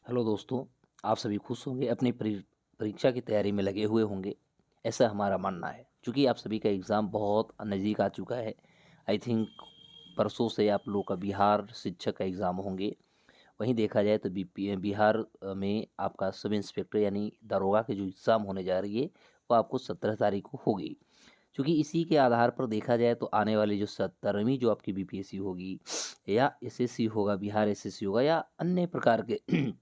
Hello दोस्तों। आप सभी खुश होंगे, अपनी परीक्षा की तैयारी में लगे हुए होंगे, ऐसा हमारा मानना है। क्योंकि आप सभी का एग्ज़ाम बहुत नज़दीक आ चुका है। आई थिंक परसों से आप लोग का बिहार शिक्षक का एग्ज़ाम होंगे। वहीं देखा जाए तो बिहार में आपका सब इंस्पेक्टर यानी दरोगा की जो एग्ज़ाम होने जा रही है, वो आपको 17 तारीख को होगी। क्योंकि इसी के आधार पर देखा जाए तो आने वाली जो 17वीं जो आपकी बीपीएससी होगी या एसएससी होगा, बिहार एसएससी होगा या अन्य प्रकार के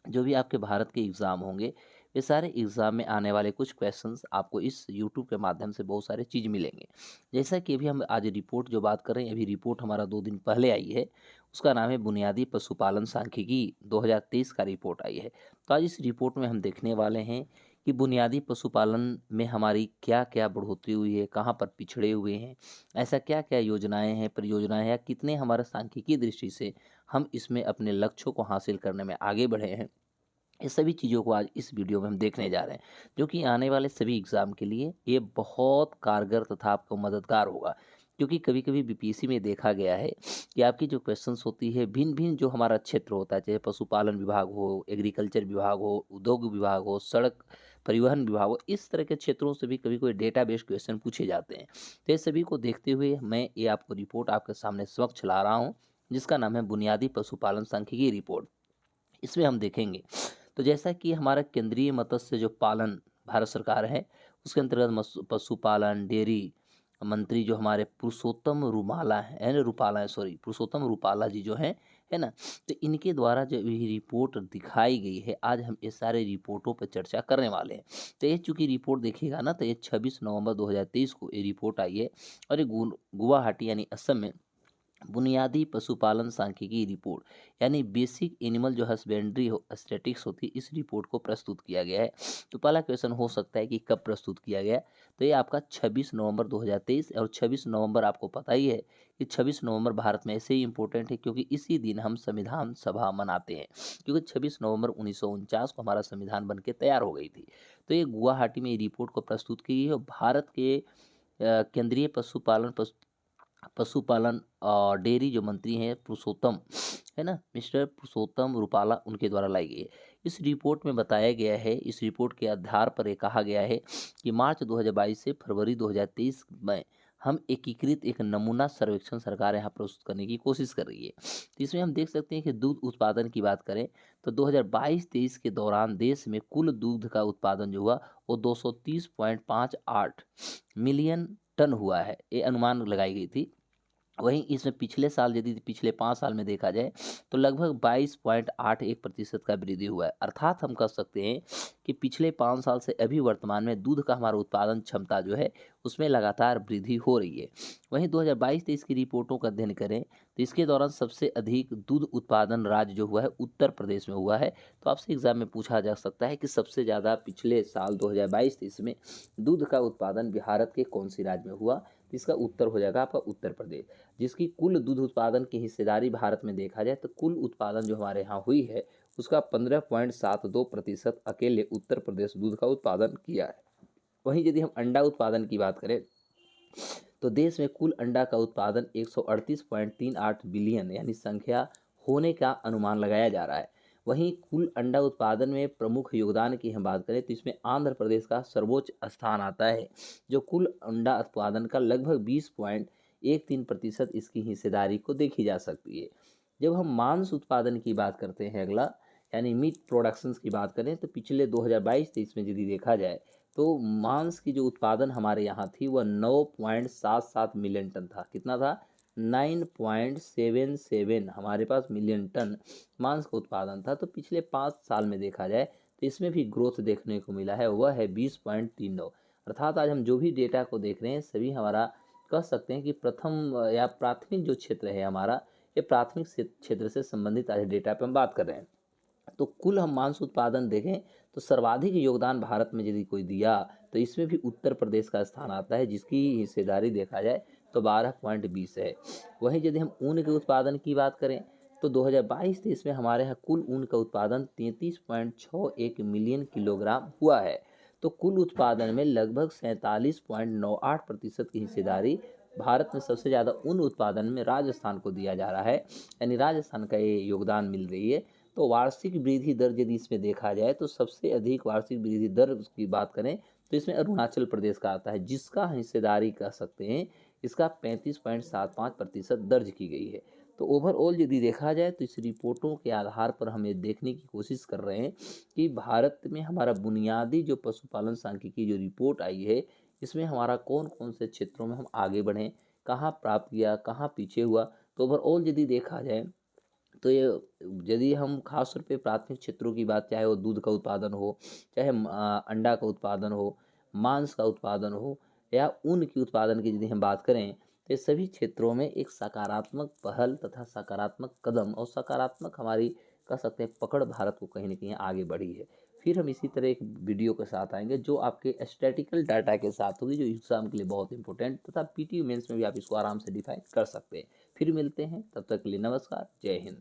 जो भी आपके भारत के एग्ज़ाम होंगे, ये सारे एग्ज़ाम में आने वाले कुछ क्वेश्चंस आपको इस यूट्यूब के माध्यम से बहुत सारे चीज़ मिलेंगे। जैसा कि अभी हम आज रिपोर्ट जो बात कर रहे हैं, अभी रिपोर्ट हमारा 2 दिन पहले आई है, उसका नाम है बुनियादी पशुपालन सांख्यिकी 2023 का रिपोर्ट आई है। तो आज इस रिपोर्ट में हम देखने वाले हैं कि बुनियादी पशुपालन में हमारी क्या-क्या बढ़ोतरी हुई है, कहाँ पर पिछड़े हुए हैं, ऐसा क्या-क्या योजनाएँ हैं, परियोजनाएँ हैं या कितने हमारा सांख्यिकी दृष्टि से हम इसमें अपने लक्ष्यों को हासिल करने में आगे बढ़े हैं। ये सभी चीज़ों को आज इस वीडियो में हम देखने जा रहे हैं, जो कि आने वाले सभी एग्ज़ाम के लिए ये बहुत कारगर तथा आपको मददगार होगा। क्योंकि कभी-कभी बीपीएससी में देखा गया है कि आपकी जो क्वेश्चंस होती है, भिन्न-भिन्न जो हमारा क्षेत्र होता है, चाहे पशुपालन विभाग हो, एग्रीकल्चर विभाग हो, उद्योग विभाग हो, सड़क परिवहन विभाग हो, इस तरह के क्षेत्रों से भी कभी कोई डेटाबेस क्वेश्चन पूछे जाते हैं। तो ये सभी को देखते हुए मैं ये आपको रिपोर्ट आपके सामने समक्ष ला रहा हूँ, जिसका नाम है बुनियादी पशुपालन सांख्यिकी रिपोर्ट। इसमें हम देखेंगे तो जैसा कि हमारा केंद्रीय मत्स्य जो पालन भारत सरकार है, उसके अंतर्गत पशुपालन डेयरी मंत्री जो हमारे पुरुषोत्तम रूमाला है ना, रूपाला है, सॉरी, पुरुषोत्तम रूपाला जी जो हैं, है ना। तो इनके द्वारा जो ये रिपोर्ट दिखाई गई है, आज हम ये सारे रिपोर्टों पर चर्चा करने वाले हैं। तो ये चूंकि रिपोर्ट देखिएगा ना, तो ये 26 नवंबर 2023 को ये रिपोर्ट आई है और ये गुवाहाटी यानी असम में बुनियादी पशुपालन सांख्यिकी रिपोर्ट यानी बेसिक एनिमल जो हस्बेंड्री हो स्टैटिक्स होती है, इस रिपोर्ट को प्रस्तुत किया गया है। तो पहला क्वेश्चन हो सकता है कि कब प्रस्तुत किया गया। तो ये आपका 26 नवंबर 2023 और 26 नवंबर आपको पता ही है कि 26 नवंबर भारत में ऐसे ही इम्पोर्टेंट है क्योंकि इसी दिन हम संविधान सभा मनाते हैं। क्योंकि 26 नवंबर 1949 को हमारा संविधान बन के तैयार हो गई थी। तो ये गुवाहाटी में ये रिपोर्ट को प्रस्तुत की गई है और भारत के केंद्रीय पशुपालन और डेयरी जो मंत्री हैं पुरुषोत्तम, है ना, मिस्टर पुरुषोत्तम रूपाला, उनके द्वारा लाई गई है। इस रिपोर्ट में बताया गया है, इस रिपोर्ट के आधार पर ये कहा गया है कि मार्च 2022 से फरवरी 2023 में हम एकीकृत एक नमूना सर्वेक्षण सरकार यहाँ प्रस्तुत करने की कोशिश कर रही है। तो इसमें हम देख सकते हैं कि दूध उत्पादन की बात करें तो 2022-23 के दौरान देश में कुल दूध का उत्पादन जो हुआ वो 230.58 मिलियन टन हुआ है, ये अनुमान लगाई गई थी। वहीं इसमें पिछले साल यदि पिछले 5 साल में देखा जाए तो लगभग 22.81% का वृद्धि हुआ है। अर्थात हम कह सकते हैं कि पिछले 5 साल से अभी वर्तमान में दूध का हमारा उत्पादन क्षमता जो है उसमें लगातार वृद्धि हो रही है। वहीं 2022-23 की रिपोर्टों का अध्ययन करें तो इसके दौरान सबसे अधिक दूध उत्पादन राज्य जो हुआ है उत्तर प्रदेश में हुआ है। तो आपसे एग्जाम में पूछा जा सकता है कि सबसे ज़्यादा पिछले साल 2022-23 में दूध का उत्पादन भारत के कौन सी राज्य में हुआ। तो इसका उत्तर हो जाएगा आपका उत्तर प्रदेश, जिसकी कुल दूध उत्पादन की हिस्सेदारी भारत में देखा जाए तो कुल उत्पादन जो हमारे यहाँ हुई है उसका 15.72% अकेले उत्तर प्रदेश दूध का उत्पादन किया है। वहीं यदि हम अंडा उत्पादन की बात करें तो देश में कुल अंडा का उत्पादन 138.38 बिलियन यानी संख्या होने का अनुमान लगाया जा रहा है। वहीं कुल अंडा उत्पादन में प्रमुख योगदान की हम बात करें तो इसमें आंध्र प्रदेश का सर्वोच्च स्थान आता है, जो कुल अंडा उत्पादन का लगभग 20.13% इसकी हिस्सेदारी को देखी जा सकती है। जब हम मांस उत्पादन की बात करते हैं अगला, यानी मीट प्रोडक्शंस की बात करें तो पिछले 2022-23 में यदि देखा जाए तो मांस की जो उत्पादन हमारे यहाँ थी वह 9.77 मिलियन टन था। कितना था? 9.77 हमारे पास मिलियन टन मांस का उत्पादन था। तो पिछले 5 साल में देखा जाए तो इसमें भी ग्रोथ देखने को मिला है, वह है 20.39। अर्थात आज हम जो भी डेटा को देख रहे हैं सभी हमारा कह सकते हैं कि प्रथम या प्राथमिक जो क्षेत्र है हमारा, ये प्राथमिक क्षेत्र से संबंधित आज डेटा पे हम बात कर रहे हैं। तो कुल हम मांस उत्पादन देखें तो सर्वाधिक योगदान भारत में यदि कोई दिया तो इसमें भी उत्तर प्रदेश का स्थान आता है, जिसकी हिस्सेदारी देखा जाए तो 12.20 है। वहीं यदि हम ऊन के उत्पादन की बात करें तो 2022-23 में हमारे यहाँ कुल ऊन का उत्पादन 33.61 मिलियन किलोग्राम हुआ है। तो कुल उत्पादन में लगभग 47.98% की हिस्सेदारी भारत में सबसे ज़्यादा ऊन उत्पादन में राजस्थान को दिया जा रहा है, यानी राजस्थान का ये योगदान मिल रही है। तो वार्षिक वृद्धि दर यदि इसमें देखा जाए तो सबसे अधिक वार्षिक वृद्धि दर की बात करें तो इसमें अरुणाचल प्रदेश का आता है, जिसका हिस्सेदारी कह सकते हैं इसका 35.75% दर्ज की गई है। तो ओवरऑल यदि देखा जाए तो इस रिपोर्टों के आधार पर हम ये देखने की कोशिश कर रहे हैं कि भारत में हमारा बुनियादी जो पशुपालन सांख्यिकी जो रिपोर्ट आई है, इसमें हमारा कौन कौन से क्षेत्रों में हम आगे बढ़े, कहाँ प्राप्त किया, कहाँ पीछे हुआ। तो ओवरऑल यदि देखा जाए तो ये यदि हम खास तौर पे प्राथमिक क्षेत्रों की बात, चाहे वो दूध का उत्पादन हो, चाहे अंडा का उत्पादन हो, मांस का उत्पादन हो या ऊन की उत्पादन की यदि हम बात करें, तो ये सभी क्षेत्रों में एक सकारात्मक पहल तथा सकारात्मक कदम और सकारात्मक हमारी कह सकते हैं पकड़ भारत को कहीं न कहीं आगे बढ़ी है। फिर हम इसी तरह एक वीडियो के साथ आएँगे जो आपके स्टैटिस्टिकल डाटा के साथ होगी, जो एग्ज़ाम के लिए बहुत इंपॉर्टेंट तथा पीटी मेंस में भी आप इसको आराम से डिफाइन कर सकते हैं। फिर मिलते हैं, तब तक के लिए नमस्कार, जय हिंद।